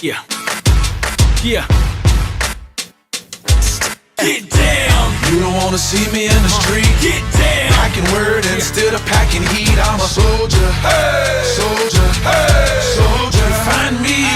Yeah. Yeah. Get down. You don't wanna see me in the street. Get down. Packing word instead of packing heat. I'm a soldier. Hey. Soldier. Hey. Soldier. Find me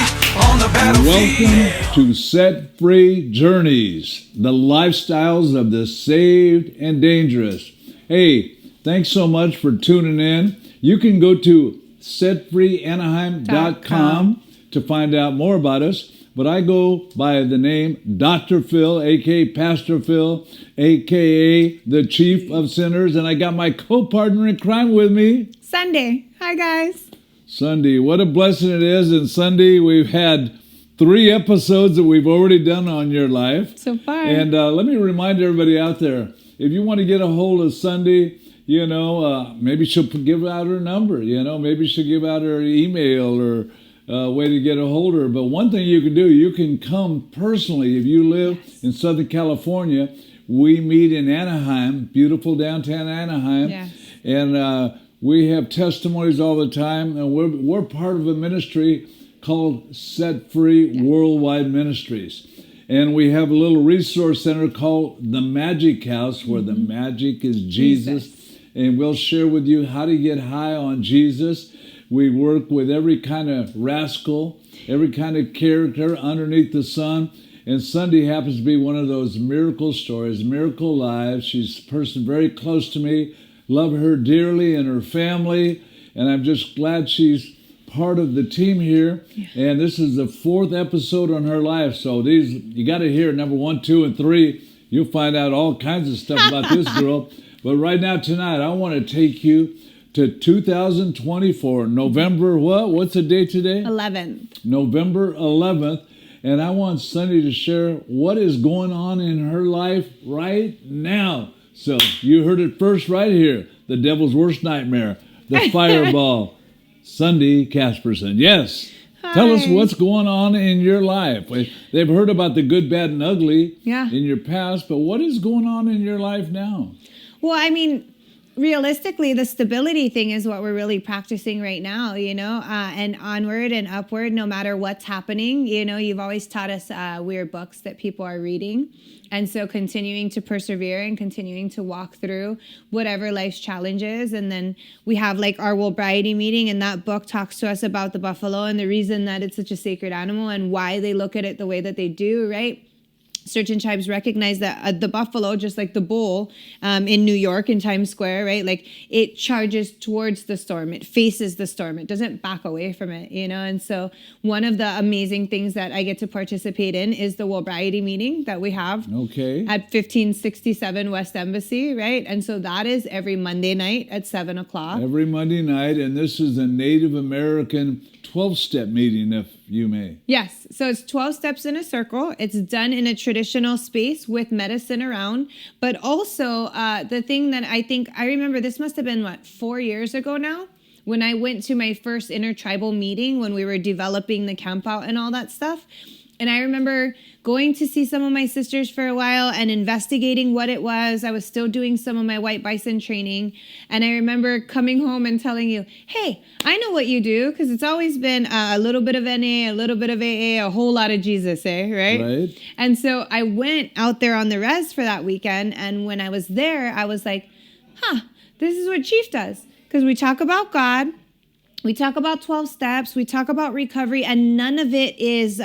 on the battlefield. Welcome to Set Free Journeys, the lifestyles of the saved and dangerous. Hey, thanks so much for tuning in. You can go to setfreeanaheim.com to find out more about us. But I go by the name Dr. Phil, a.k.a. Pastor Phil, a.k.a. the Chief of Sinners. And I got my co-partner in crime with me, Sunday. Hi, guys. Sunday. What a blessing it is. And Sunday, we've had 3 episodes that we've already done on your life. So far. And let me remind everybody out there, if you want to get a hold of Sunday, maybe she'll give out her number, maybe she'll give out her email or way to get a hold of her. But one thing you can do, you can come personally. If you live in Southern California, we meet in Anaheim, beautiful downtown Anaheim. Yes. And we have testimonies all the time. And we're part of a ministry called Set Free Worldwide Ministries. And we have a little resource center called The Magic House, where the magic is Jesus. And we'll share with you how to get high on Jesus. We work with every kind of rascal, every kind of character underneath the sun. And Sunday happens to be one of those miracle stories, miracle lives. She's a person very close to me. Love her dearly and her family. And I'm just glad she's part of the team here. Yeah. And this is the 4th episode on her life. So you got to hear number 1, 2, and 3. You'll find out all kinds of stuff about this girl. But right now, tonight, I want to take you to 2024, November what? What's the date today? 11th. November 11th. And I want Sunday to share what is going on in her life right now. So you heard it first right here. The devil's worst nightmare, the fireball. Sunday Casperson. Yes. Hi. Tell us what's going on in your life. They've heard about the good, bad, and ugly in your past, but what is going on in your life now? Well, I mean, realistically, the stability thing is what we're really practicing right now, and onward and upward, no matter what's happening. You've always taught us weird books that people are reading. And so continuing to persevere and continuing to walk through whatever life's challenges. And then we have like our Woolbriety meeting, and that book talks to us about the buffalo and the reason that it's such a sacred animal and why they look at it the way that they do, right? Certain tribes recognize that the buffalo, just like the bull in New York in Times Square, right? Like it charges towards the storm. It faces the storm. It doesn't back away from it, And so one of the amazing things that I get to participate in is the Woolbriety meeting that we have at 1567 West Embassy, right? And so that is every Monday night at 7 o'clock. Every Monday night, and this is a Native American 12-step meeting, if you may. Yes. So it's 12 steps in a circle. It's done in a traditional space with medicine around. But also the thing that I remember, this must have been, 4 years ago now, when I went to my first intertribal meeting when we were developing the camp out and all that stuff. And I remember going to see some of my sisters for a while and investigating what it was. I was still doing some of my white bison training. And I remember coming home and telling you, hey, I know what you do, because it's always been a little bit of NA, a little bit of AA, a whole lot of Jesus, right? And so I went out there on the res for that weekend. And when I was there, I was like, this is what Chief does. Because we talk about God. We talk about 12 steps. We talk about recovery. And none of it is...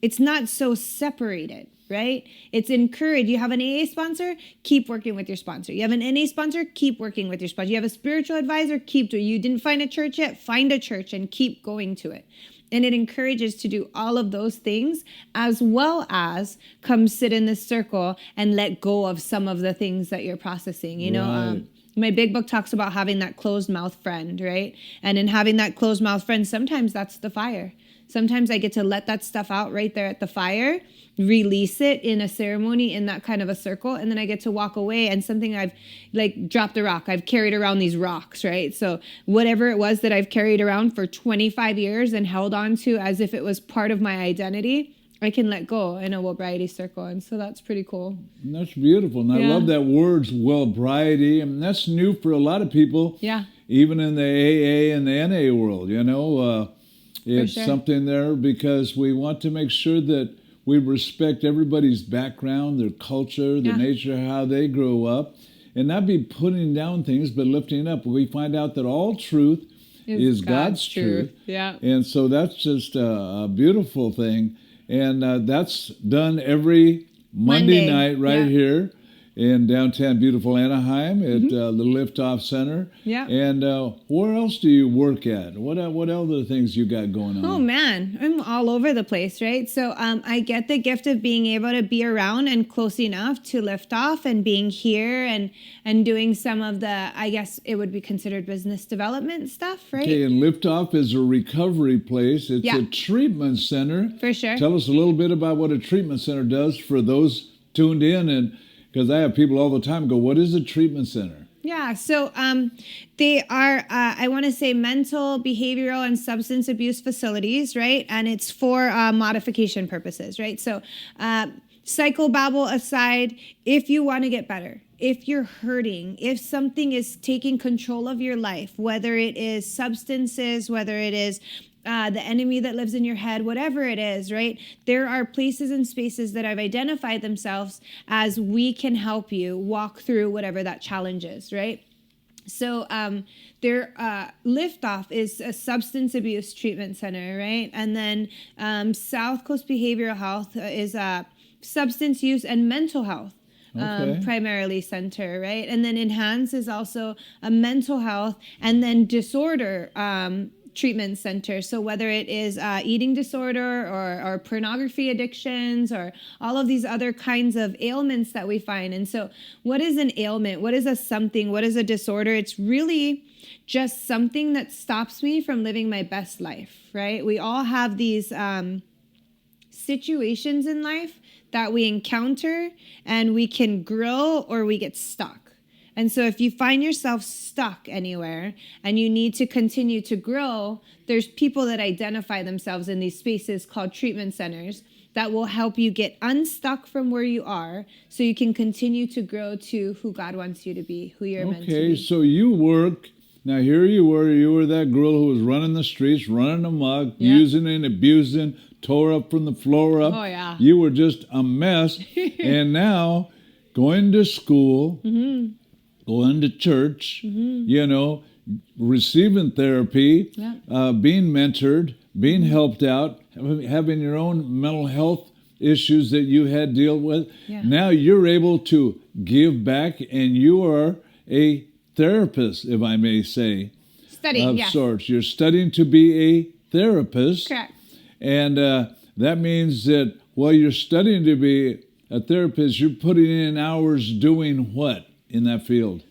it's not so separated, right? It's encouraged. You have an AA sponsor, keep working with your sponsor. You have an NA sponsor, keep working with your sponsor. You have a spiritual advisor, keep doing it. You didn't find a church yet, find a church and keep going to it. And it encourages to do all of those things, as well as come sit in this circle and let go of some of the things that you're processing. My big book talks about having that closed mouth friend, right? And in having that closed mouth friend, sometimes that's the fire. Sometimes I get to let that stuff out right there at the fire, release it in a ceremony in that kind of a circle, and then I get to walk away. And something I've dropped a rock. I've carried around these rocks, right? So whatever it was that I've carried around for 25 years and held on to as if it was part of my identity, I can let go in a Woolbriety circle. And so that's pretty cool. And that's beautiful. And I love that word, Woolbriety. And that's new for a lot of people. Yeah. Even in the AA and the NA world, It's sure. something there because we want to make sure that we respect everybody's background, their culture, the Yeah. nature, how they grow up, and not be putting down things, but lifting up. We find out that all truth is God's truth. Yeah. And so that's just a beautiful thing. And that's done every Monday night right yeah. here in downtown beautiful Anaheim at the Liftoff Center. Yeah. And where else do you work at? What other things you got going on? Oh man, I'm all over the place, right? So I get the gift of being able to be around and close enough to lift off and being here and doing some of the, I guess it would be considered business development stuff, right? Okay, and Liftoff is a recovery place. It's Yeah. a treatment center. For sure. Tell us a little bit about what a treatment center does for those tuned in, and because I have people all the time go, what is a treatment center? Yeah, so they are, I want to say, mental, behavioral, and substance abuse facilities, right? And it's for modification purposes, right? So psychobabble aside, if you want to get better, if you're hurting, if something is taking control of your life, whether it is substances, whether it is the enemy that lives in your head, whatever it is, right? There are places and spaces that have identified themselves as we can help you walk through whatever that challenge is, right? So Liftoff is a substance abuse treatment center, right? And then South Coast Behavioral Health is a substance use and mental health. Primarily center, right? And then Enhance is also a mental health and then disorder treatment center. So whether it is eating disorder or pornography addictions or all of these other kinds of ailments that we find. And so what is an ailment? What is a something? What is a disorder? It's really just something that stops me from living my best life, right? We all have these situations in life that we encounter and we can grow or we get stuck. And so if you find yourself stuck anywhere and you need to continue to grow, there's people that identify themselves in these spaces called treatment centers that will help you get unstuck from where you are so you can continue to grow to who God wants you to be, who you're meant to Okay, be. so you work. Now here you were that girl who was running the streets, running amok, Yeah. using and abusing, tore up from the floor up. Oh, yeah. You were just a mess. And now going to school, going to church, you know, receiving therapy, Yeah. being mentored, being helped out, having your own mental health issues that you had to deal with. Yeah. Now you're able to give back, and you are a therapist, if I may say, Studying, of yes. sorts. You're studying to be a therapist. Correct. And that means that while you're studying to be a therapist, you're putting in hours doing what in that field?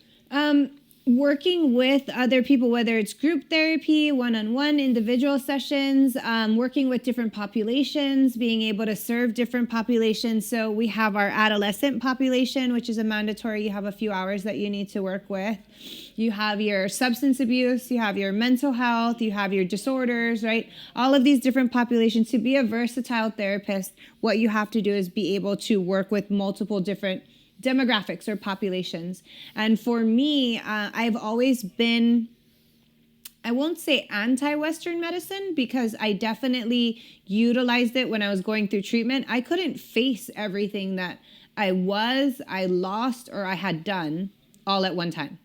Working with other people, whether it's group therapy, one-on-one individual sessions, working with different populations, being able to serve different populations. So we have our adolescent population, which is a mandatory. You have a few hours that you need to work with. You have your substance abuse, you have your mental health, you have your disorders, right? All of these different populations. To be a versatile therapist, what you have to do is be able to work with multiple different demographics or populations. And for me, I've always been, I won't say anti-Western medicine, because I definitely utilized it when I was going through treatment. I couldn't face everything that I lost, or I had done all at one time.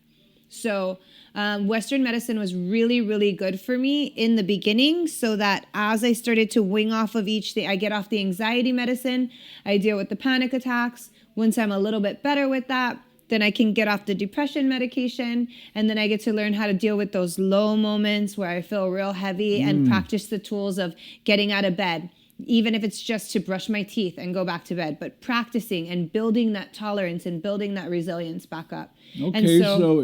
So Western medicine was really, really good for me in the beginning, so that as I started to wing off of each thing, I get off the anxiety medicine, I deal with the panic attacks. Once I'm a little bit better with that, then I can get off the depression medication, and then I get to learn how to deal with those low moments where I feel real heavy and practice the tools of getting out of bed, even if it's just to brush my teeth and go back to bed, but practicing and building that tolerance and building that resilience back up. Okay,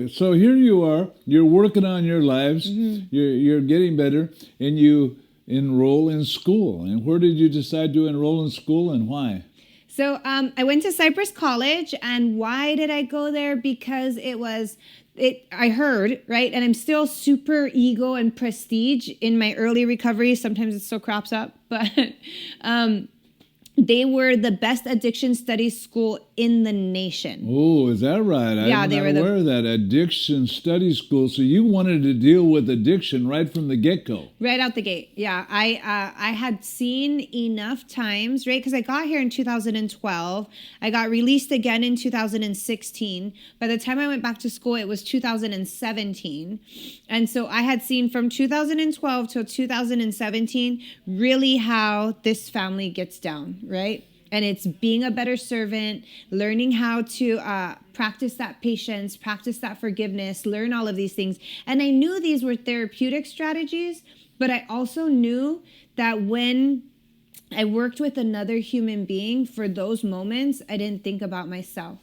so here you are, you're working on your lives, you're getting better, and you enroll in school. And where did you decide to enroll in school, and why? So I went to Cypress College, and why did I go there? Because I heard, right? And I'm still super ego and prestige in my early recovery. Sometimes it still crops up, but they were the best addiction studies school in the nation. Oh, is that right? Yeah, I'm they not were the- aware of that. Addiction study school. So you wanted to deal with addiction right from the get-go. Right out the gate. Yeah. I had seen enough times, right? Because I got here in 2012. I got released again in 2016. By the time I went back to school, it was 2017. And so I had seen from 2012 till 2017 really how this family gets down, right? And it's being a better servant, learning how to practice that patience, practice that forgiveness, learn all of these things. And I knew these were therapeutic strategies, but I also knew that when I worked with another human being, for those moments, I didn't think about myself.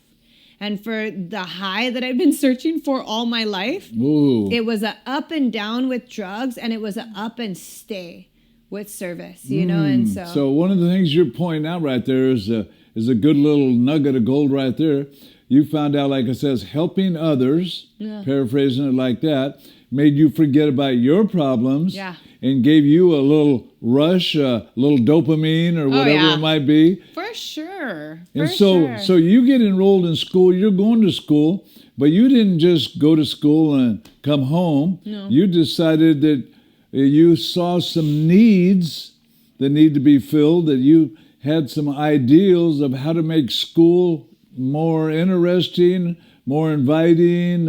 And for the high that I've been searching for all my life, Ooh. it was a up and down with drugs, and it was a up and stay with service, you know. And So one of the things you're pointing out right there is a good little nugget of gold right there. You found out, like it says, helping others, paraphrasing it like that, made you forget about your problems Yeah. and gave you a little rush, a little dopamine or whatever yeah. it might be. For sure. And so you get enrolled in school, you're going to school, but you didn't just go to school and come home. No. You decided that you saw some needs that need to be filled, that you had some ideals of how to make school more interesting, more inviting,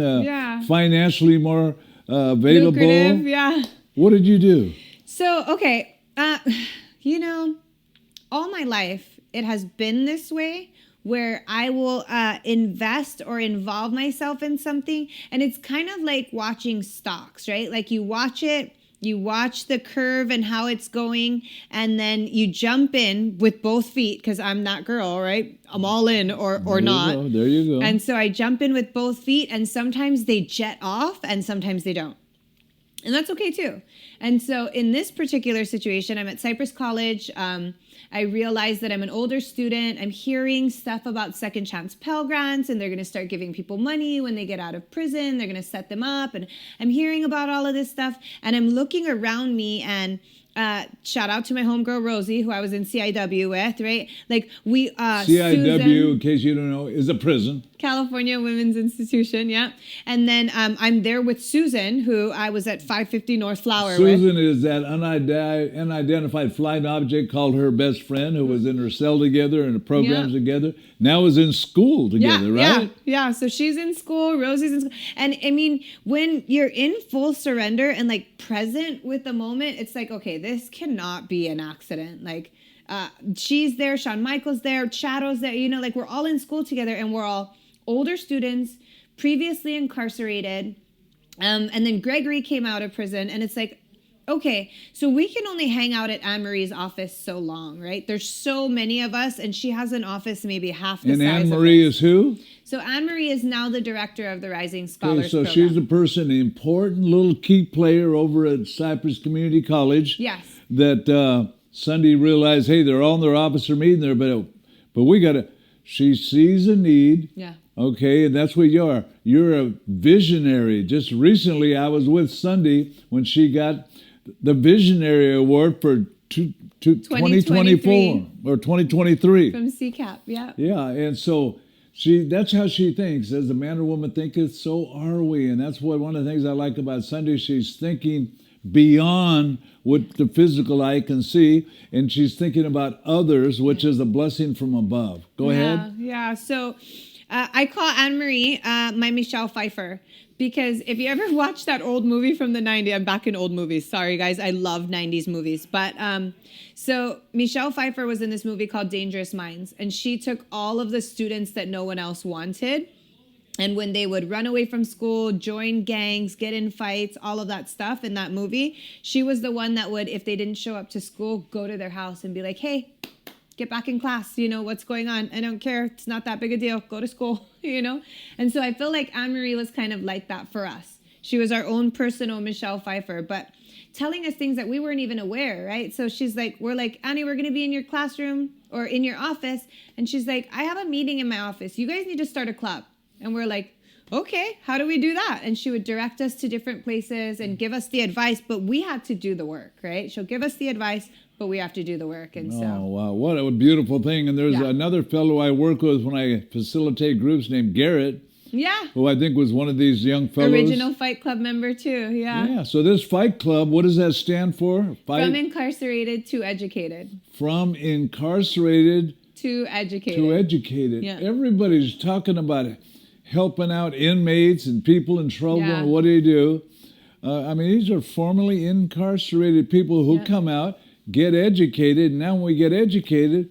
financially more available. lucrative, yeah. What did you do? So, okay, you know, all my life, it has been this way where I will invest or involve myself in something. And it's kind of like watching stocks, right? Like you watch it, you watch the curve and how it's going, and then you jump in with both feet, because I'm that girl, right? I'm all in or not. There you go. And so I jump in with both feet, and sometimes they jet off and sometimes they don't. And that's okay too. And so in this particular situation, I'm at Cypress College. I realized that I'm an older student. I'm hearing stuff about second chance Pell Grants, and they're going to start giving people money when they get out of prison. They're going to set them up. And I'm hearing about all of this stuff. And I'm looking around me, and shout out to my homegirl Rosie, who I was in CIW with, right? Like we CIW, Susan, in case you don't know, is a prison. California Women's Institution, yeah. And then I'm there with Susan, who I was at 550 North Flower with. Susan is that unidentified flying object called her best friend, who was in her cell together and the programs together. Now is in school together, right? Yeah. So she's in school, Rosie's in school. And I mean, when you're in full surrender and like present with the moment, it's like, okay, this cannot be an accident. Like she's there, Shawn Michaels there, Shadow's there, you know, like we're all in school together, and we're all older students, previously incarcerated. And then Gregory came out of prison, and it's like, okay, so we can only hang out at Anne-Marie's office so long, right? There's so many of us, and she has an office maybe half the And size Anne-Marie of is who? So Anne-Marie is now the director of the Rising Scholars Okay, so Program. she's a person, an important little key player over at Cypress Community College. Yes. That Sunday realized, hey, they're all in their officer meeting there, but we got to, she sees a need. Yeah. Okay, and that's what you are. You're a visionary. Just recently, I was with Sunday when she got the Visionary Award for 2024 or 2023. From CCAP, yeah. Yeah, and so that's how she thinks. As a man or woman thinketh, so are we. And that's what one of the things I like about Sunday. She's thinking beyond what the physical eye can see, and she's thinking about others, which is a blessing from above. Go ahead. Yeah. So I call Anne-Marie my Michelle Pfeiffer, because if you ever watch that old movie from the 90s, I'm back in old movies. Sorry, guys. I love 90s movies. But so Michelle Pfeiffer was in this movie called Dangerous Minds, and she took all of the students that no one else wanted. And when they would run away from school, join gangs, get in fights, all of that stuff in that movie, she was the one that would, if they didn't show up to school, go to their house and be like, hey, get back in class. You know, what's going on? I don't care. It's not that big a deal. Go to school, you know? And so I feel like Anne-Marie was kind of like that for us. She was our own personal Michelle Pfeiffer, but telling us things that we weren't even aware, right? So she's like, we're like, Annie, we're going to be in your classroom or in your office. And she's like, I have a meeting in my office. You guys need to start a club. And we're like, okay, how do we do that? And she would direct us to different places and give us the advice, but we had to do the work, right? She'll give us the advice, but we have to do the work. And Oh, so, wow. What a beautiful thing. And there's Yeah. another fellow I work with when I facilitate groups named Garrett, yeah, who I think was one of these young fellows. original Fight Club member too. Yeah. Yeah. So this Fight Club, what does that stand for? Fight From incarcerated to educated. from incarcerated To educated. to educated. Yeah. Everybody's talking about helping out inmates and people in trouble. Yeah. And what do you do? I mean, these are formerly incarcerated people who Yeah. come out, get educated. And now when we get educated,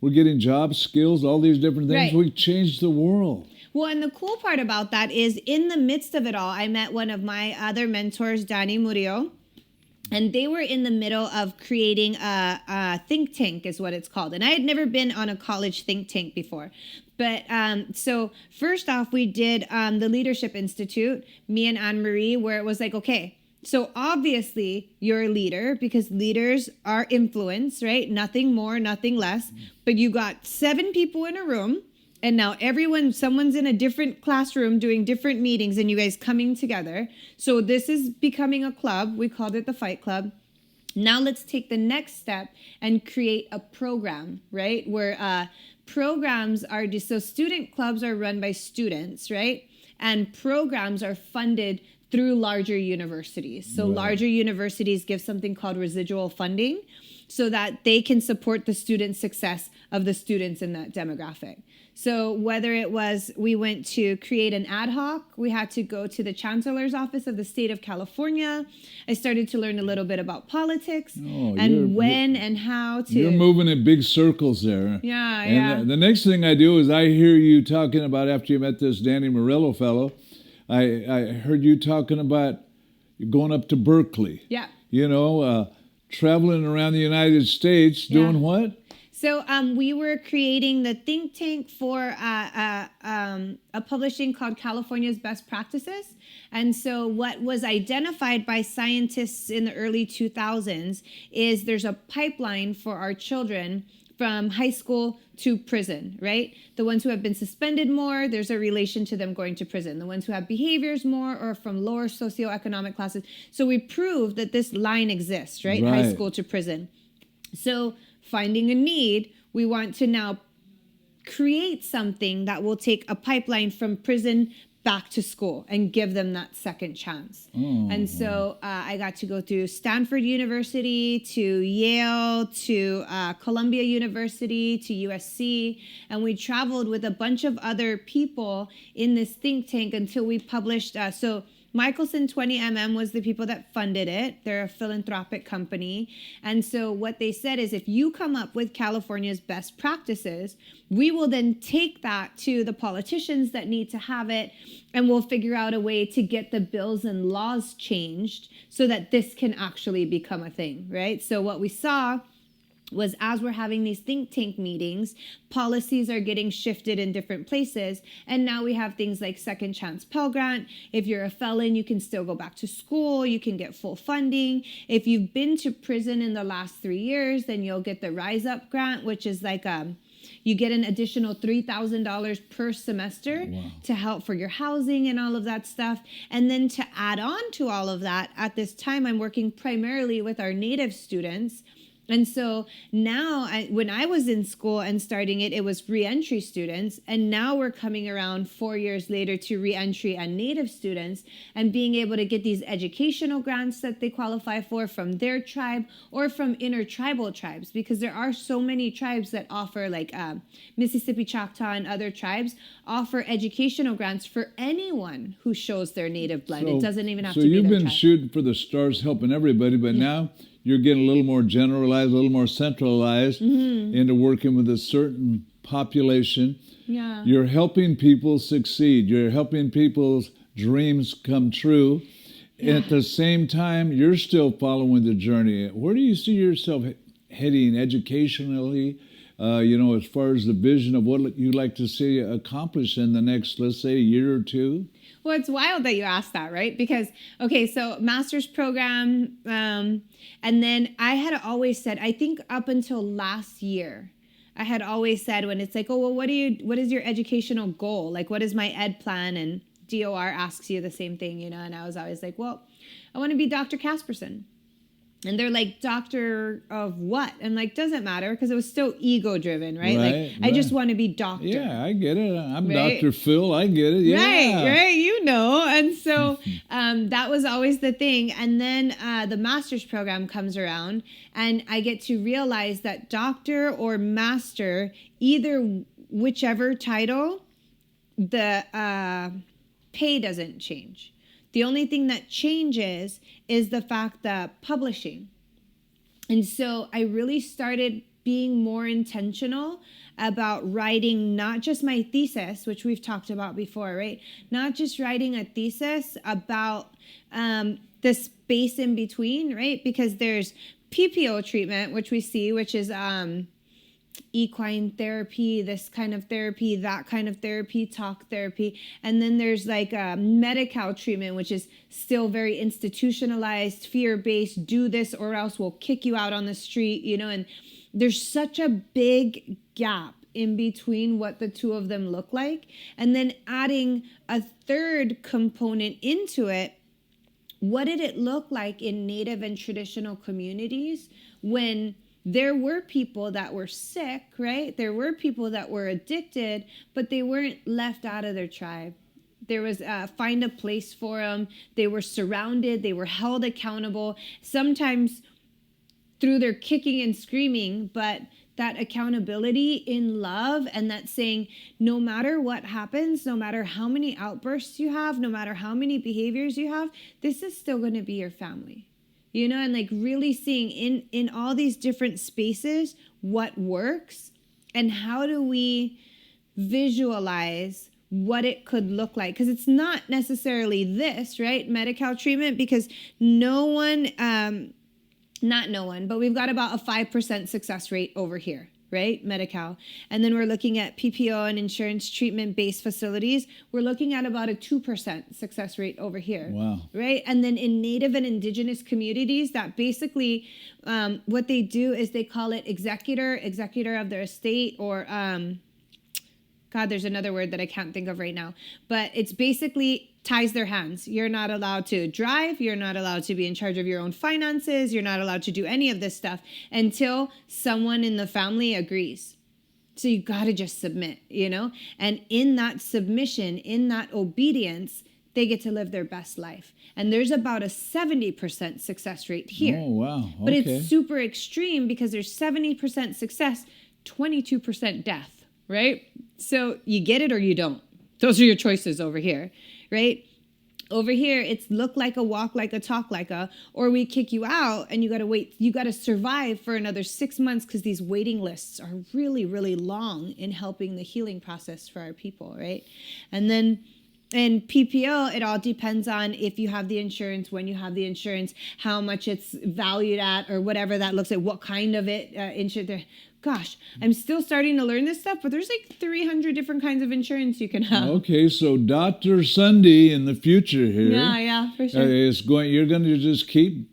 we're getting jobs, skills, all these different things. Right. We change the world. Well, and the cool part about that is in the midst of it all, I met one of my other mentors, Danny Murillo, and they were in the middle of creating a think tank is what it's called. And I had never been on a college think tank before. But so first off, we did the Leadership Institute, me and Anne-Marie, where it was like, okay, so obviously you're a leader because leaders are influence, right? Nothing more, nothing less. But you got 7 people in a room. And now someone's in a different classroom doing different meetings and you guys coming together. So this is becoming a club. We called it the Fight Club. Now let's take the next step and create a program, right? Where programs are, so student clubs are run by students, right? And programs are funded through larger universities. So larger universities give something called residual funding so that they can support the student success of the students in that demographic. So whether it was we went to create an ad hoc, we had to go to the chancellor's office of the state of California. I started to learn a little bit about politics and when and how to. You're moving in big circles there. Yeah, and yeah. The next thing I do is I hear you talking about, after you met this Danny Murillo fellow, I heard you talking about going up to Berkeley. Yeah. You know, traveling around the United States, doing what? So we were creating the think tank for a publishing called California's Best Practices. And so what was identified by scientists in the early 2000s is there's a pipeline for our children from high school to prison, right? The ones who have been suspended more, there's a relation to them going to prison. The ones who have behaviors more or from lower socioeconomic classes. So we proved that this line exists, right? High school to prison. So finding a need, we want to now create something that will take a pipeline from prison back to school and give them that second chance. And so I got to go through Stanford University to Yale to Columbia University to USC, and we traveled with a bunch of other people in this think tank until we published. So Michelson 20mm was the people that funded it. They're a philanthropic company. And so what they said is if you come up with California's best practices, we will then take that to the politicians that need to have it, and we'll figure out a way to get the bills and laws changed so that this can actually become a thing, right? So what we saw was as we're having these think tank meetings, policies are getting shifted in different places. And now we have things like Second Chance Pell Grant. If you're a felon, you can still go back to school. You can get full funding. If you've been to prison in the last 3 years, then you'll get the Rise Up Grant, which is like you get an additional $3,000 per semester to help for your housing and all of that stuff. And then to add on to all of that, at this time, I'm working primarily with our Native students. And so now, when I was in school and starting it, it was reentry students. And now we're coming around 4 years later to reentry and Native students and being able to get these educational grants that they qualify for from their tribe or from intertribal tribes, because there are so many tribes that offer, like Mississippi Choctaw and other tribes, offer educational grants for anyone who shows their Native blood. It doesn't even have to be their So you've been tribe. shooting for the stars, helping everybody, but now you're getting a little more generalized, a little more centralized into working with a certain population. Yeah. You're helping people succeed. You're helping people's dreams come true. At the same time, you're still following the journey. Where do you see yourself heading educationally, as far as the vision of what you'd like to see accomplished in the next, let's say, year or two? Well, it's wild that you asked that, right? Because, okay, so master's program, and then I had always said, I think up until last year, I had always said when it's like, oh, well, what is your educational goal? Like, what is my ed plan? And DOR asks you the same thing, you know, and I was always like, well, I want to be Dr. Casperson. And they're like, doctor of what? I'm like, doesn't matter, because it was still ego driven, right? Like, I just want to be doctor. Yeah, I get it. I'm Right? Dr. Phil. I get it. Yeah. Right, you know. And so that was always the thing. And then the master's program comes around, and I get to realize that doctor or master, either whichever title, the pay doesn't change. The only thing that changes is the fact that publishing. And so I really started being more intentional about writing not just my thesis, which we've talked about before, right? Not just writing a thesis about the space in between, right? Because there's PPO treatment, which we see, which is equine therapy, this kind of therapy, that kind of therapy, talk therapy. And then there's like Medi-Cal treatment, which is still very institutionalized, fear-based, do this or else we'll kick you out on the street, you know, and there's such a big gap in between what the two of them look like. And then adding a third component into it, what did it look like in Native and traditional communities when there were people that were sick, right? There were people that were addicted, but they weren't left out of their tribe. There was find a place for them. They were surrounded. They were held accountable, sometimes through their kicking and screaming, but that accountability in love, and that saying, no matter what happens, no matter how many outbursts you have, no matter how many behaviors you have, this is still going to be your family. You know, and like really seeing in all these different spaces what works and how do we visualize what it could look like. Because it's not necessarily this, right? Medi-Cal treatment, because no one, not no one, but we've got about a 5% success rate over here, right? Medi-Cal. And then we're looking at PPO and insurance treatment-based facilities. We're looking at about a 2% success rate over here. Wow. Right? And then in Native and Indigenous communities, that basically what they do is they call it executor of their estate, or God, there's another word that I can't think of right now. But it's basically ties their hands. You're not allowed to drive. You're not allowed to be in charge of your own finances. You're not allowed to do any of this stuff until someone in the family agrees. So you got to just submit, you know? And in that submission, in that obedience, they get to live their best life. And there's about a 70% success rate here. Oh, wow. Okay. But it's super extreme because there's 70% success, 22% death, right? So you get it or you don't. Those are your choices over here, right? Over here, it's look like a, walk like a, talk like a, or we kick you out and you got to wait. You got to survive for another 6 months because these waiting lists are really, really long in helping the healing process for our people, right? And then in PPO, it all depends on if you have the insurance, when you have the insurance, how much it's valued at, or whatever that looks like, what kind of it insurance. Gosh, I'm still starting to learn this stuff, but there's like 300 different kinds of insurance you can have. Okay, so Dr. Sunday in the future here, Yeah, for sure. you're going to just keep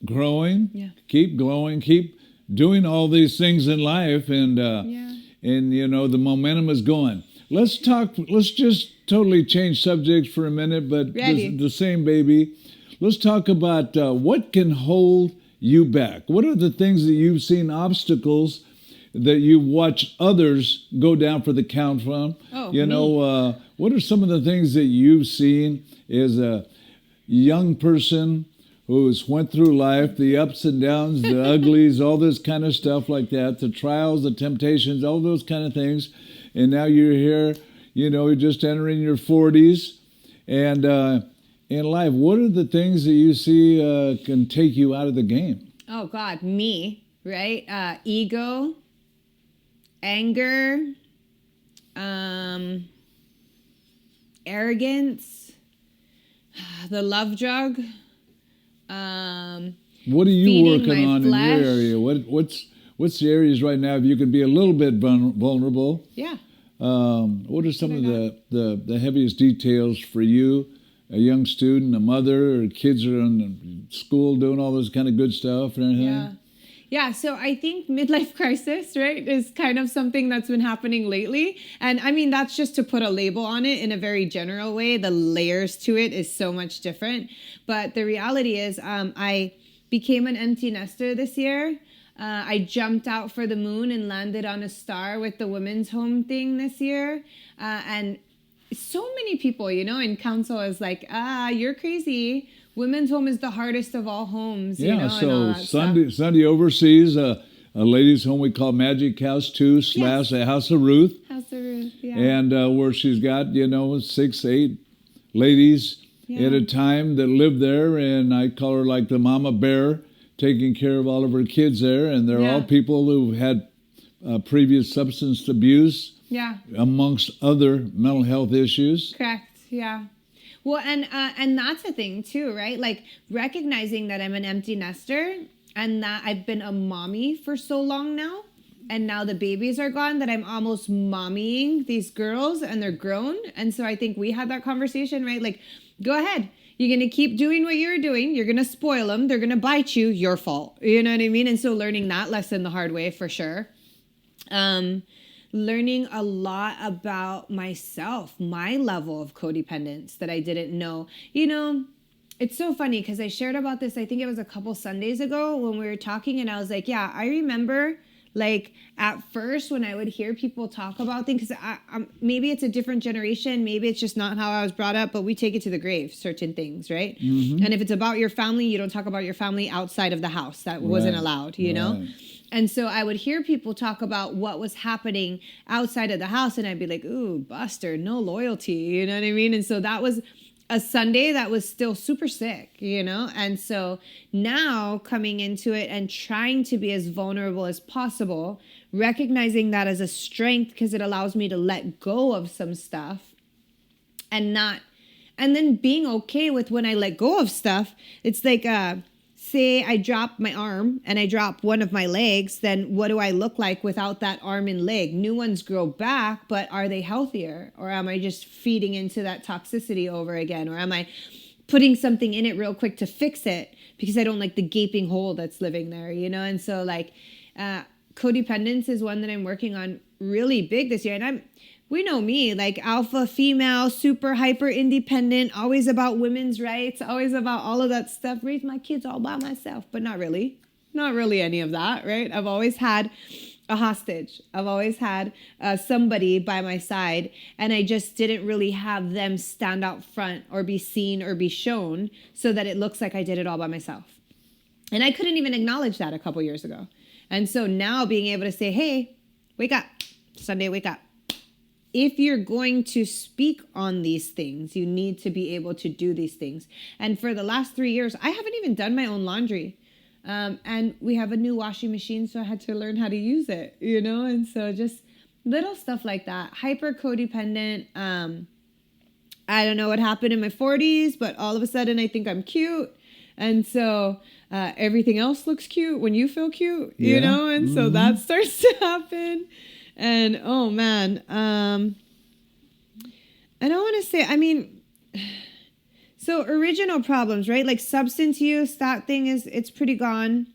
growing, keep glowing, keep doing all these things in life, and you know the momentum is going. Let's just totally change subjects for a minute, but the same baby. Let's talk about what can hold you back. What are the things that you've seen, obstacles that you watch others go down for the count from? What are some of the things that you've seen as a young person who's went through life, the ups and downs, the uglies, all this kind of stuff like that, the trials, the temptations, all those kind of things, and now you're here, you know, you're just entering your 40s, and in life, what are the things that you see can take you out of the game? Oh, God, me, right? Ego, anger, arrogance, the love drug. What are you working on flesh. in your area? What's the areas right now? If you could be a little bit vulnerable. Yeah. What are some of the heaviest details for you? A young student, a mother, or kids are in school doing all this kind of good stuff and everything? Yeah, so I think midlife crisis, right, is kind of something that's been happening lately. And I mean, that's just to put a label on it in a very general way. The layers to it is so much different. But the reality is, I became an empty nester this year. I jumped out for the moon and landed on a star with the women's home thing this year. And so many people, in council is like, you're crazy. Women's home is the hardest of all homes. Yeah, and all that Sunday oversees a ladies' home we call Magic House 2 / a House of Ruth. House of Ruth, yeah. And where she's got, 6, 8 ladies at a time that live there. And I call her like the mama bear, taking care of all of her kids there. And they're all people who've had previous substance abuse, amongst other mental health issues. Correct, yeah. Well, and that's a thing too, right? Like recognizing that I'm an empty nester and that I've been a mommy for so long now, and now the babies are gone, that I'm almost mommying these girls and they're grown. And so I think we had that conversation, right? Like, go ahead. You're going to keep doing what you're doing. You're going to spoil them. They're going to bite you. Your fault. You know what I mean? And so learning that lesson the hard way for sure. Learning a lot about myself, my level of codependence that I didn't know. It's so funny because I shared about this, I think it was a couple Sundays ago when we were talking, and I was like, yeah, I remember like at first when I would hear people talk about things, because maybe it's a different generation, maybe it's just not how I was brought up, but we take it to the grave, certain things, right? Mm-hmm. And if it's about your family, you don't talk about your family outside of the house. That wasn't allowed, you know? And so I would hear people talk about what was happening outside of the house, and I'd be like, ooh, Buster, no loyalty, you know what I mean? And so that was a Sunday that was still super sick, And so now coming into it and trying to be as vulnerable as possible, recognizing that as a strength because it allows me to let go of some stuff and then being okay with when I let go of stuff. It's like, say I drop my arm and I drop one of my legs, then what do I look like without that arm and leg? New ones grow back, but are they healthier? Or am I just feeding into that toxicity over again? Or am I putting something in it real quick to fix it because I don't like the gaping hole that's living there, And so like codependence is one that I'm working on really big this year. And we know me, like alpha female, super hyper independent, always about women's rights, always about all of that stuff. Raise my kids all by myself, but not really any of that, right? I've always had a hostage. I've always had somebody by my side, and I just didn't really have them stand out front or be seen or be shown so that it looks like I did it all by myself. And I couldn't even acknowledge that a couple years ago. And so now being able to say, hey, wake up, Sunday, wake up. If you're going to speak on these things, you need to be able to do these things. And for the last 3 years, I haven't even done my own laundry. And we have a new washing machine, so I had to learn how to use it, And so just little stuff like that. Hyper codependent. I don't know what happened in my 40s, but all of a sudden I think I'm cute. And so everything else looks cute when you feel cute, And so that starts to happen. And, oh, man, I don't want to say, so original problems, right? Like substance use, that thing it's pretty gone.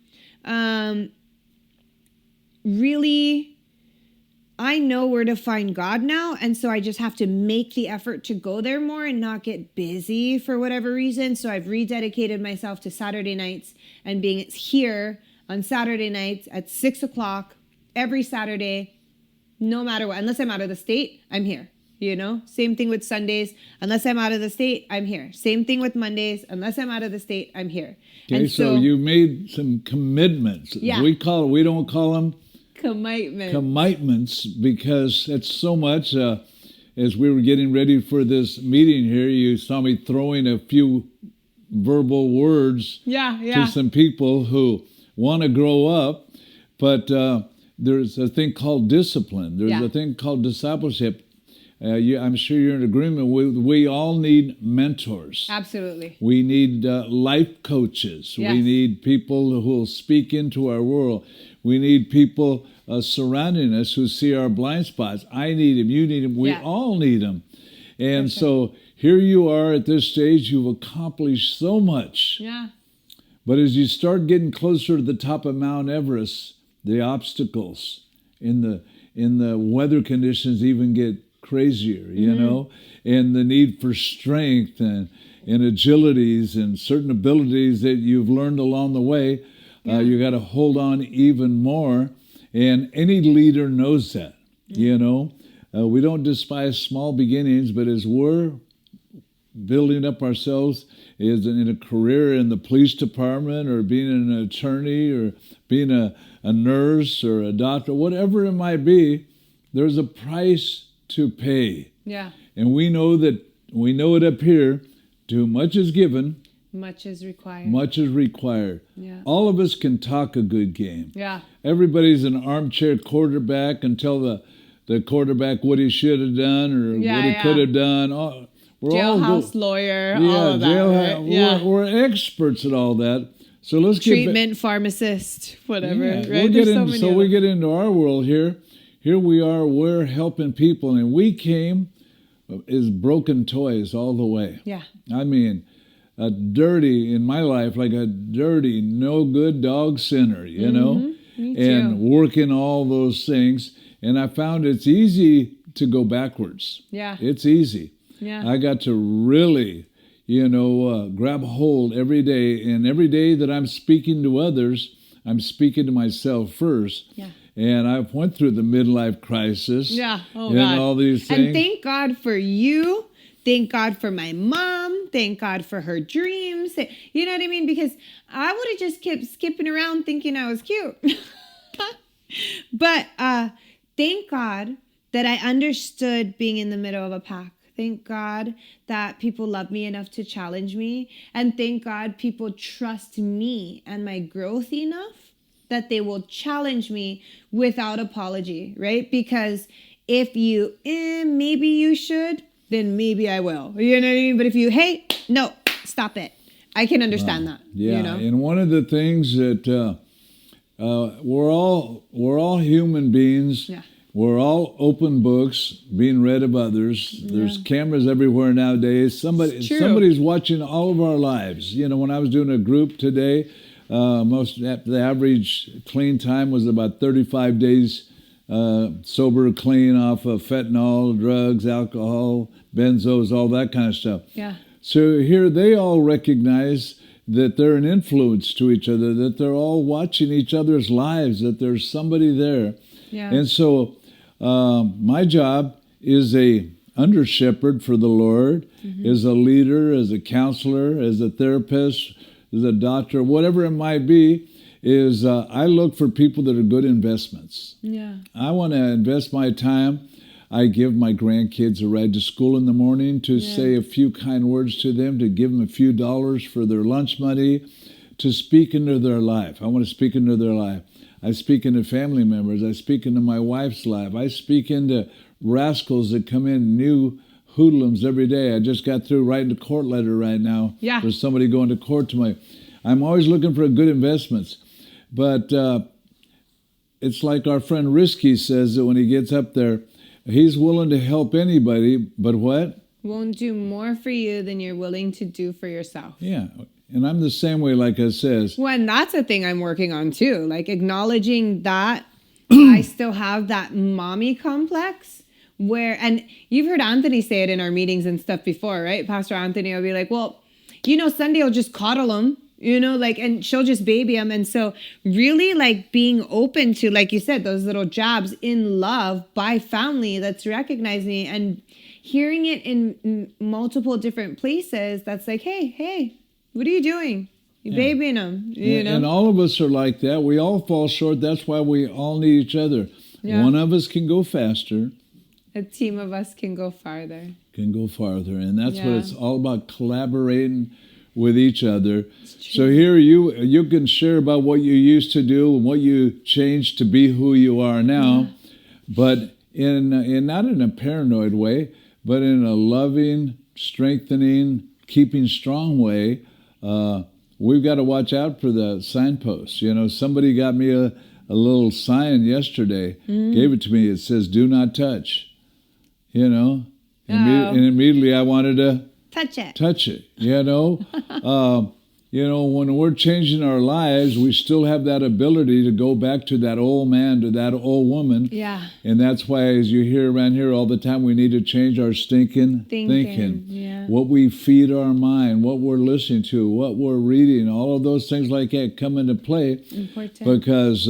Really, I know where to find God now. And so I just have to make the effort to go there more and not get busy for whatever reason. So I've rededicated myself to Saturday nights and being here on Saturday nights at 6:00 every Saturday. No matter what, unless I'm out of the state, I'm here, Same thing with Sundays. Unless I'm out of the state, I'm here. Same thing with Mondays. Unless I'm out of the state, I'm here. Okay, and so you made some commitments. Yeah. We don't call them commitments because it's so much. As we were getting ready for this meeting here, you saw me throwing a few verbal words to some people who want to grow up, but there's a thing called discipline. There's a thing called discipleship. I'm sure you're in agreement with. We all need mentors. Absolutely. We need life coaches. Yes. We need people who will speak into our world. We need people surrounding us who see our blind spots. I need them. You need them. We all need them. And so here you are at this stage. You've accomplished so much. Yeah. But as you start getting closer to the top of Mount Everest, the obstacles in the weather conditions even get crazier, you know, and the need for strength and agilities and certain abilities that you've learned along the way, you got to hold on even more. And any leader knows that, you know. We don't despise small beginnings, but as we're building up ourselves is in a career in the police department or being an attorney or being a nurse or a doctor, whatever it might be, there's a price to pay. Yeah. And we know it up here, too much is given, Much is required. much is required. Yeah. All of us can talk a good game. Yeah. Everybody's an armchair quarterback and tell the quarterback what he should have done or what he could have done. We're Jailhouse lawyer, all of that. Right? Yeah. We're experts at all that. So let's Treatment pharmacist, whatever. Yeah, right? we'll There's get so into, many so of we them. get into our world here. Here we are. We're helping people, and we came as broken toys all the way. Yeah. I mean, a dirty in my life, like a dirty, no good dog sinner, you know, Me and too. working all those things. And I found it's easy to go backwards. Yeah. It's easy. Yeah. I got to really, grab hold every day. And every day that I'm speaking to others, I'm speaking to myself first. Yeah. And I went through the midlife crisis. Yeah. Oh, and God. all these things. And thank God for you. Thank God for my mom. Thank God for her dreams. You know what I mean? Because I would have just kept skipping around thinking I was cute. But thank God that I understood being in the middle of a pack. Thank God that people love me enough to challenge me. And thank God people trust me and my growth enough that they will challenge me without apology, right? Because if you, maybe you should, then maybe I will. You know what I mean? But if you, hey, no, stop it. I can understand that. Yeah, You know? and one of the things that we're all human beings. Yeah. We're all open books being read of others. There's cameras everywhere nowadays. It's true. Somebody's watching all of our lives. You know, when I was doing a group today, the average clean time was about 35 days sober, clean off of fentanyl, drugs, alcohol, benzos, all that kind of stuff. Yeah. So here they all recognize that they're an influence to each other, that they're all watching each other's lives, that there's somebody there. Yeah. And so my job is a under shepherd for the Lord, as a leader, as a counselor, as a therapist, as a doctor, whatever it might be, is I look for people that are good investments. Yeah. I want to invest my time. I give my grandkids a ride to school in the morning to say a few kind words to them, to give them a few dollars for their lunch money, to speak into their life. I want to speak into their life. I speak into family members. I speak into my wife's life. I speak into rascals that come in, new hoodlums every day. I just got through writing a court letter right now for somebody going to court tonight. I'm always looking for good investments. But it's like our friend Risky says that when he gets up there, he's willing to help anybody, but what? Won't do more for you than you're willing to do for yourself. Yeah. And I'm the same way, like I says. Well, and that's a thing I'm working on too. Like acknowledging that I still have that mommy complex where, and you've heard Anthony say it in our meetings and stuff before, right? Pastor Anthony will be like, well, Sunday will just coddle him, and she'll just baby him. And so really like being open to, like you said, those little jabs in love by family that's recognizing and hearing it in multiple different places. That's like, hey, what are you doing? You're babying them, And all of us are like that. We all fall short. That's why we all need each other. Yeah. One of us can go faster. A team of us can go farther. And that's what Yeah. it's all about, collaborating with each other. So here you can share about what you used to do and what you changed to be who you are now, but in not in a paranoid way, but in a loving, strengthening, keeping strong way. We've got to watch out for the signposts. Somebody got me a little sign yesterday, gave it to me. It says, "Do not touch." And immediately I wanted to Touch it. touch it. you know, when we're changing our lives, we still have that ability to go back to that old man, to that old woman. Yeah. And that's why, as you hear around here all the time, we need to change our stinking thinking. Yeah. What we feed our mind, what we're listening to, what we're reading, all of those things like that come into play. Important. Because,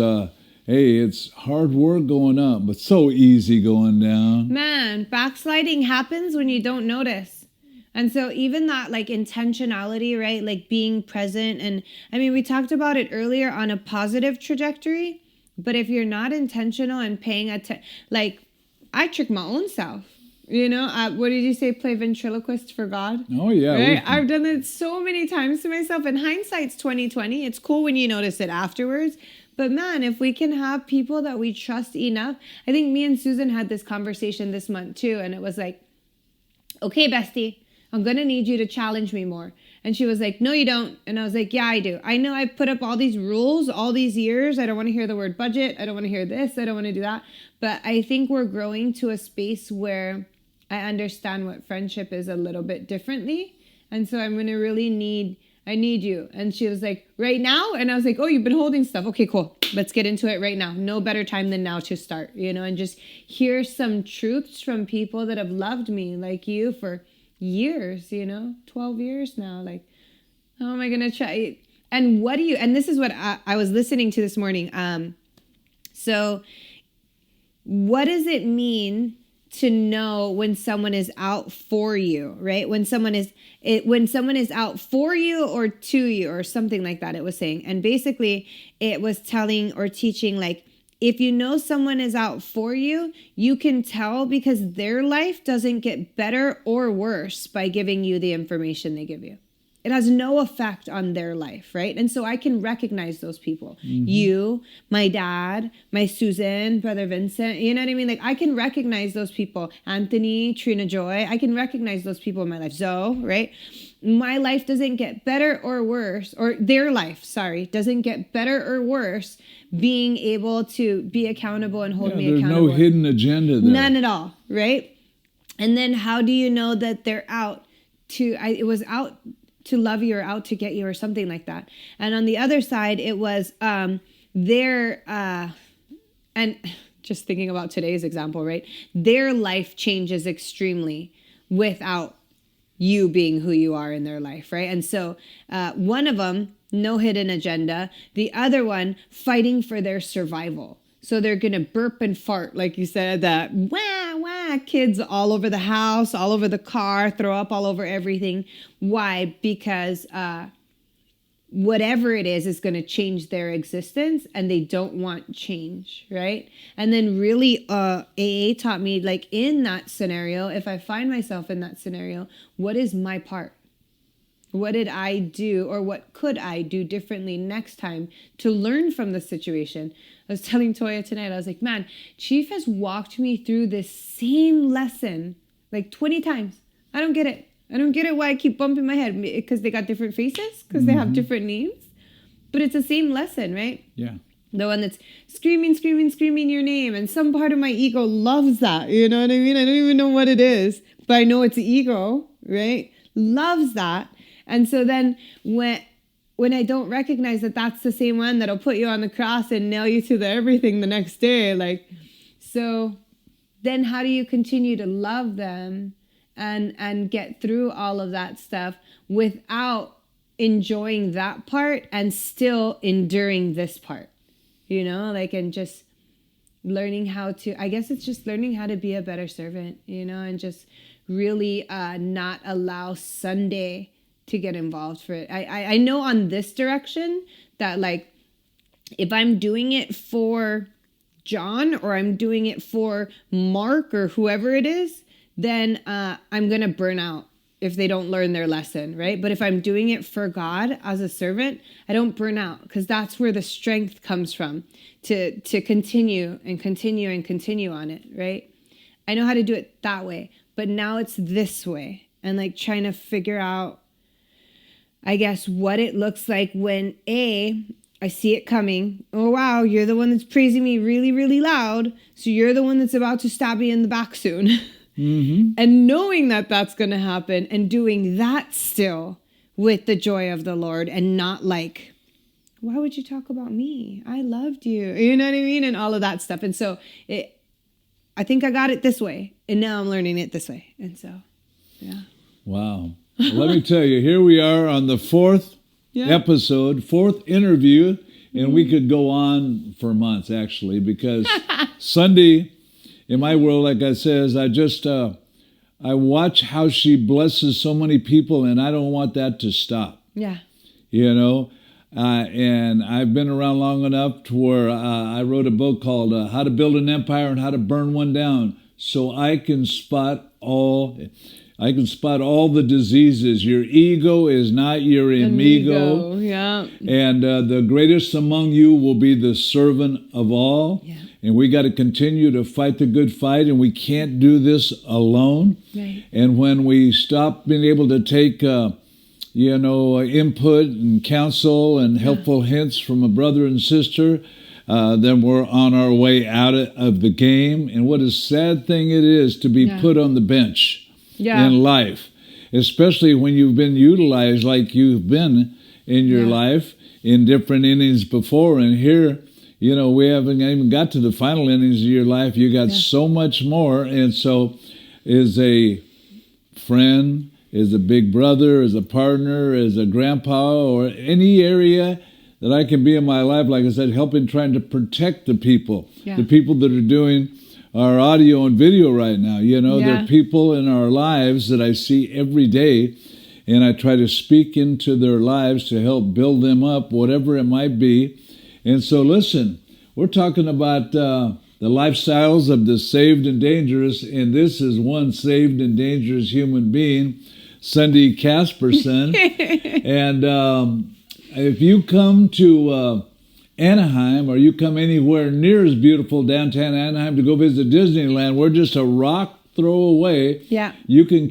hey, it's hard work going up, but so easy going down. Man, backsliding happens when you don't notice. And so even that like intentionality, right? Like being present. And I mean, we talked about it earlier on a positive trajectory, but if you're not intentional and paying attention, like I trick my own self, you know, what did you say? Play ventriloquist for God. Oh yeah. Right? I've done it so many times to myself, and hindsight's 20/20. It's cool when you notice it afterwards. But man, if we can have people that we trust enough, I think me and Susan had this conversation this month too. And it was like, okay, bestie, I'm going to need you to challenge me more. And she was like, no, you don't. And I was like, yeah, I do. I know I've put up all these rules all these years. I don't want to hear the word budget. I don't want to hear this. I don't want to do that. But I think we're growing to a space where I understand what friendship is a little bit differently. And so I'm going to really I need you. And she was like, right now? And I was like, oh, you've been holding stuff. Okay, cool. Let's get into it right now. No better time than now to start, you know, and just hear some truths from people that have loved me like you for years, you know, 12 years now. Like, how am I going to try? And what do you, and this is what I was listening to this morning. So what does it mean to know when someone is out for you, right? When someone is out for you or to you or something like that, it was saying. And basically it was telling or teaching, like, if you know someone is out for you, you can tell because their life doesn't get better or worse by giving you the information they give you. It has no effect on their life, right? And so I can recognize those people. Mm-hmm. You, my dad, my Susan, Brother Vincent, you know what I mean? Like I can recognize those people. Anthony, Trina Joy, I can recognize those people in my life. Zoe, right? My life doesn't get better or worse, or their life, doesn't get better or worse being able to be accountable and hold me accountable. There's no hidden agenda there. None at all, right? And then how do you know that they're out to, it was out to love you or out to get you or something like that. And on the other side, it was and just thinking about today's example, right? Their life changes extremely without you being who you are in their life, right? And so one of them, no hidden agenda. The other one, fighting for their survival. So they're going to burp and fart, like you said, that wah, wah, kids all over the house, all over the car, throw up all over everything. Why? Because whatever it is going to change their existence and they don't want change, right? And then really AA taught me, like in that scenario, if I find myself in that scenario, what is my part? What did I do or what could I do differently next time to learn from the situation? I was telling Toya tonight, I was like, man, Chief has walked me through this same lesson like 20 times. I don't get it. I don't get it why I keep bumping my head, because they got different faces, because they have different names. But it's the same lesson, right? Yeah. The one that's screaming your name. And some part of my ego loves that. You know what I mean? I don't even know what it is, but I know it's ego, right? Loves that. And so then when I don't recognize that that's the same one that'll put you on the cross and nail you to the everything the next day, like, so then how do you continue to love them and get through all of that stuff without enjoying that part and still enduring this part, you know, like, and just learning how to, I guess it's just learning how to be a better servant, you know, and just really not allow Sunday to get involved for it. I know on this direction that, like, if I'm doing it for John or I'm doing it for Mark or whoever it is, then I'm going to burn out if they don't learn their lesson, right? But if I'm doing it for God as a servant, I don't burn out, because that's where the strength comes from to continue and continue and continue on it, right? I know how to do it that way, but now it's this way, and like trying to figure out, I guess, what it looks like when I see it coming. Oh, wow, you're the one that's praising me really, really loud. So you're the one that's about to stab me in the back soon. Mm-hmm. And knowing that that's going to happen and doing that still with the joy of the Lord and not like, why would you talk about me? I loved you. You know what I mean? And all of that stuff. And so I think I got it this way. And now I'm learning it this way. And so, yeah. Wow. Well, let me tell you, here we are on the fourth episode, fourth interview, and we could go on for months, actually, because Sunday, in my world, like I says, I watch how she blesses so many people, and I don't want that to stop. Yeah. You know, and I've been around long enough to where I wrote a book called How to Build an Empire and How to Burn One Down, so I can spot all the diseases. Your ego is not your amigo. Yeah. And the greatest among you will be the servant of all. Yeah. And we got to continue to fight the good fight, and we can't do this alone. Right. And when we stop being able to take, input and counsel and helpful hints from a brother and sister, then we're on our way out of the game. And what a sad thing it is to be put on the bench in life, especially when you've been utilized like you've been in your life in different innings before. And here, we haven't even got to the final innings of your life. You got so much more. And so as a friend, as a big brother, as a partner, as a grandpa, or any area that I can be in my life, like I said, helping trying to protect the people that are doing our audio and video right now. There are people in our lives that I see every day, and I try to speak into their lives to help build them up, whatever it might be. And so listen, we're talking about the lifestyles of the saved and dangerous, and this is one saved and dangerous human being, Sunday Casperson. And if you come to Anaheim, or you come anywhere near as beautiful downtown Anaheim to go visit Disneyland, we're just a rock throw away. Yeah. You can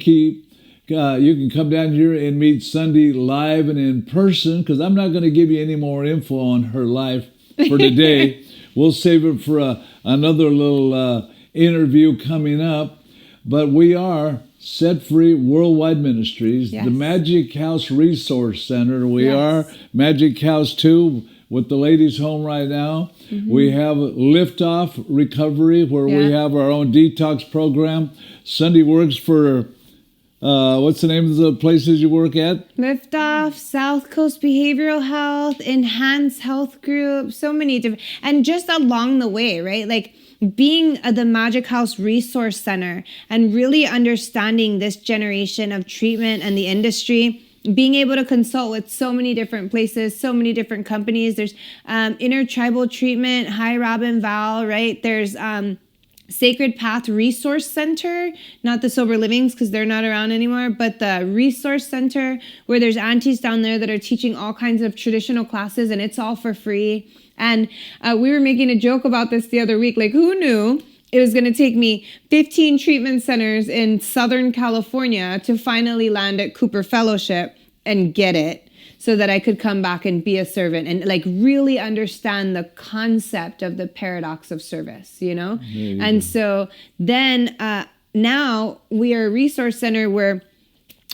come down here and meet Sunday live and in person, because I'm not going to give you any more info on her life for today. We'll save it for another little interview coming up. But we are Set Free Worldwide Ministries, the Magic House Resource Center. We are Magic House 2 with the ladies' home right now. We have Liftoff Recovery, where we have our own detox program. Sunday works for, what's the name of the places you work at? Liftoff, South Coast Behavioral Health, Enhanced Health Group, so many different, and just along the way, right? Like being the Magic House Resource Center and really understanding this generation of treatment and the industry, being able to consult with so many different places, so many different companies. There's Intertribal Treatment, Hi Robin Val, right? There's Sacred Path Resource Center, not the Sober Livings because they're not around anymore, but the Resource Center, where there's aunties down there that are teaching all kinds of traditional classes, and it's all for free. And we were making a joke about this the other week, like who knew it was going to take me 15 treatment centers in Southern California to finally land at Cooper Fellowship and get it, so that I could come back and be a servant and like really understand the concept of the paradox of service, And so then now we are a resource center where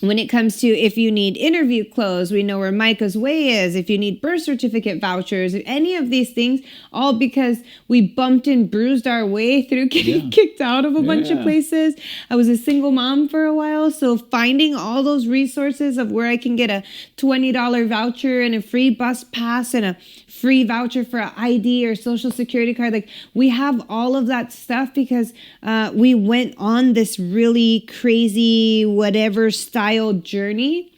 when it comes to if you need interview clothes, we know where Micah's Way is. If you need birth certificate vouchers, any of these things, all because we bumped and bruised our way through getting kicked out of a bunch of places. I was a single mom for a while, so finding all those resources of where I can get a $20 voucher and a free bus pass and a free voucher for an ID or social security card. Like we have all of that stuff because we went on this really crazy whatever style journey,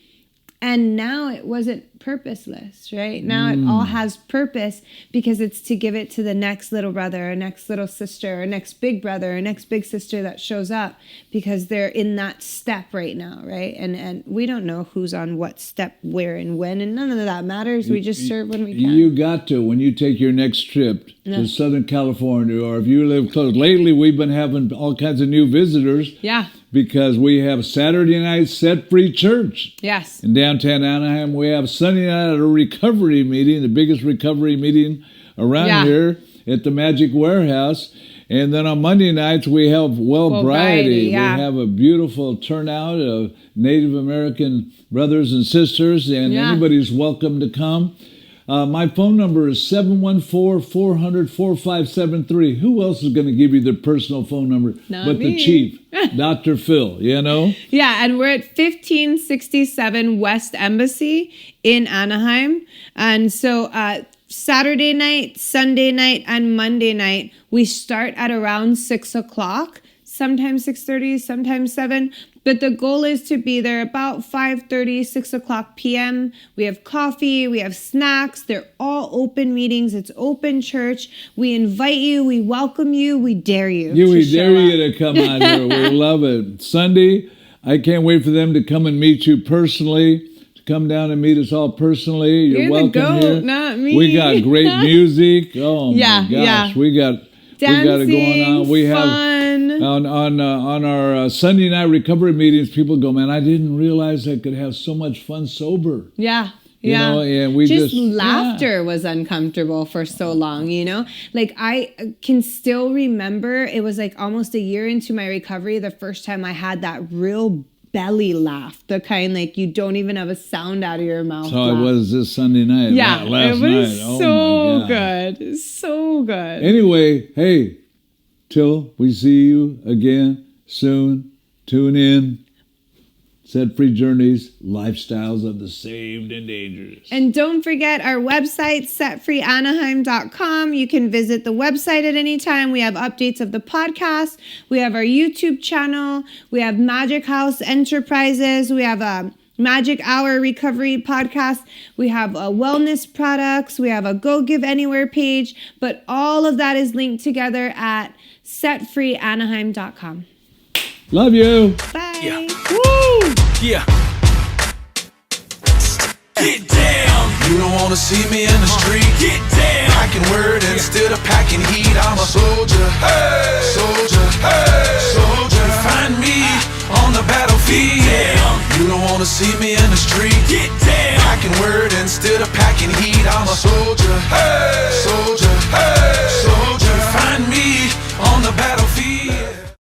and now it wasn't purposeless, right? Now it all has purpose because it's to give it to the next little brother or next little sister or next big brother or next big sister that shows up, because they're in that step right now, right? And we don't know who's on what step, where, and when, and none of that matters. We just serve when we can. You got to, when you take your next trip to Southern California, or if you live close. Lately, we've been having all kinds of new visitors. Yeah. Because we have Saturday night Set Free Church. Yes. In downtown Anaheim, we have Sunday night at a recovery meeting, the biggest recovery meeting around here at the Magic Warehouse. And then on Monday nights, we have Wellbriety. yeah. We have a beautiful turnout of Native American brothers and sisters, and Yeah. anybody's welcome to come. My phone number is 714-400-4573. Who else is going to give you their personal phone number Not but the me. chief, Dr. Phil, you know? Yeah, and we're at 1567 West Embassy in Anaheim. And so Saturday night, Sunday night, and Monday night, we start at around 6 o'clock, sometimes 6:30, sometimes 7. But the goal is to be there about 5:30, 6 o'clock p.m. We have coffee, we have snacks. They're all open meetings. It's open church. We invite you, we welcome you, we dare you. We to dare show you up. to come out here. We love it. Sunday, I can't wait for them to come and meet you personally, to come down and meet us all personally. You're You're the welcome goat, here. not me. We got great music. Oh Yeah, my gosh, yeah. we got it going on. We have fun. on our Sunday night recovery meetings. People go, man, I didn't realize I could have so much fun sober. Yeah. You Yeah. know, and we just laughter was uncomfortable for so long, you know? Like I can still remember it was like almost a year into my recovery the first time I had that real belly laugh, the kind like you don't even have a sound out of your mouth. So it laugh. was this Sunday night. Yeah, last it was night. Oh so my God. good. So good. Anyway, hey, till we see you again soon, tune in. Set Free Journeys, lifestyles of the saved and dangerous. And don't forget our website, setfreeanaheim.com. You can visit the website at any time. We have updates of the podcast. We have our YouTube channel. We have Magic House Enterprises. We have a Magic Hour Recovery podcast. We have wellness products. We have a Go Give Anywhere page. But all of that is linked together at setfreeanaheim.com. Love you. Bye. Yeah. Woo! Yeah. Get down. You don't wanna see me in the street. Get down. Packing word instead of packing heat. I'm a soldier. Hey, soldier. Hey, soldier. Find me on the battlefield. Get down. You don't wanna see me in the street. Get down. Packing word instead of packing heat. I'm a soldier. Hey,